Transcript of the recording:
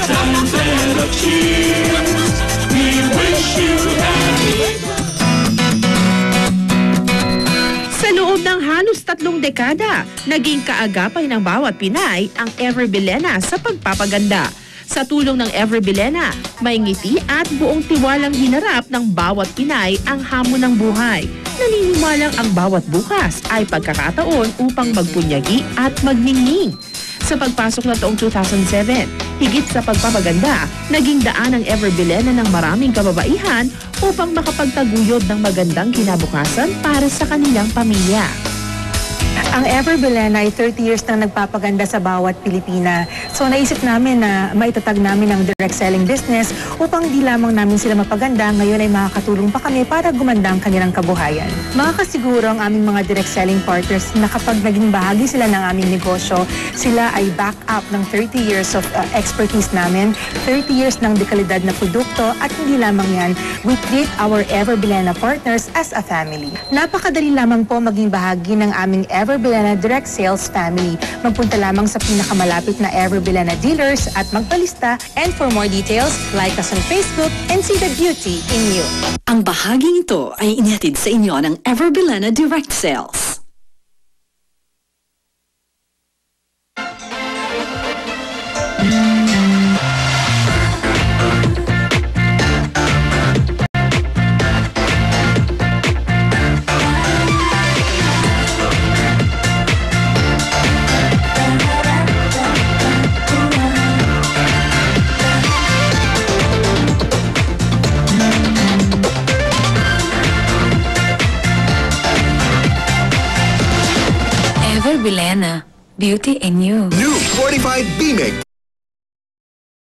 Sunset of cheers, we wish you happy. Sa loob ng halos 3 dekada, naging kaagapay ng bawat Pinay ang Ever Bilena sa pagpapaganda. Sa tulong ng Ever Bilena, may ngiti at buong tiwalang hinarap ng bawat Pinay ang hamon ng buhay. Naniniwalang ang bawat bukas ay pagkakataon upang magpunyagi at magningning. Sa pagpasok ng taong 2007, higit sa pagpapaganda, naging daan ng Ever Bilena ng maraming kababaihan upang makapagtaguyod ng magandang kinabukasan para sa kanilang pamilya. Ang Ever Bilena ay 30 years nang nagpapaganda sa bawat Pilipina. So naisip namin na maitatag namin ang direct selling business upang di lamang namin sila mapaganda, ngayon ay makakatulong pa kami para gumanda ang kanilang kabuhayan. Makakasiguro ang aming mga direct selling partners na kapag naging bahagi sila ng aming negosyo, sila ay back up ng 30 years of expertise namin, 30 years ng dekalidad na produkto, at hindi lamang yan, we treat our Ever Bilena partners as a family. Napakadali lamang po maging bahagi ng aming Ever Bilena Direct Sales Family. Magpunta lamang sa pinakamalapit na Ever Bilena dealers at magpalista. And for more details, like us on Facebook and see the beauty in you. Ang bahaging ito ay inihatid sa inyo ng Ever Bilena Direct Sales. Ever Bilena, beauty in you. New 45 B-Mix.